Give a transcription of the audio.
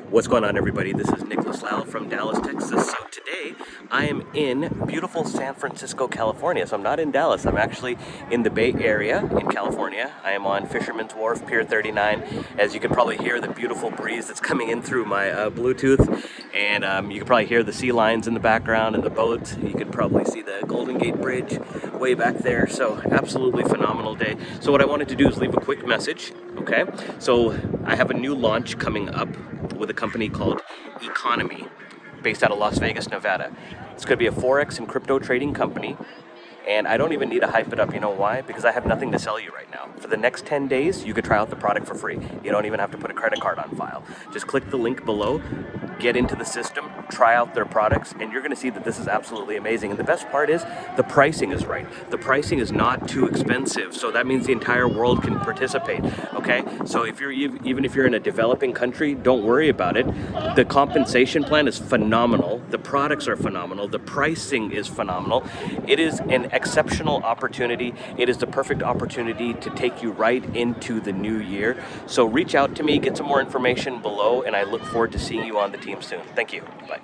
What's going on, everybody? This is Nicholas Lau from Dallas, Texas. So today I am in beautiful San Francisco, California. So I'm not in Dallas. I'm actually in the Bay Area in California. I am on Fisherman's Wharf, Pier 39. As you can probably hear the beautiful breeze that's coming in through my Bluetooth. And you can probably hear the sea lions in the background and the boats. You can probably see the Golden Gate Bridge way back there. So absolutely phenomenal day. So what I wanted to do is leave a quick message. Okay, so I have a new launch coming up with a company called Economy, based out of Las Vegas, Nevada. It's going to be a Forex and crypto trading company. And I don't even need to hype it up. You know why? Because I have nothing to sell you right now. For the next 10 days, you could try out the product for free. You don't even have to put a credit card on file. Just click the link below, get into the system, try out their products, and you're going to see that this is absolutely amazing. And the best part is the pricing is right. The pricing is not too expensive. So that means the entire world can participate. Okay? So if you're even if you're in a developing country, don't worry about it. The compensation plan is phenomenal. The products are phenomenal. The pricing is phenomenal. It is an exceptional opportunity. It is the perfect opportunity to take you right into the new year. So reach out to me, get some more information below, and I look forward to seeing you on the team soon. Thank you. Bye.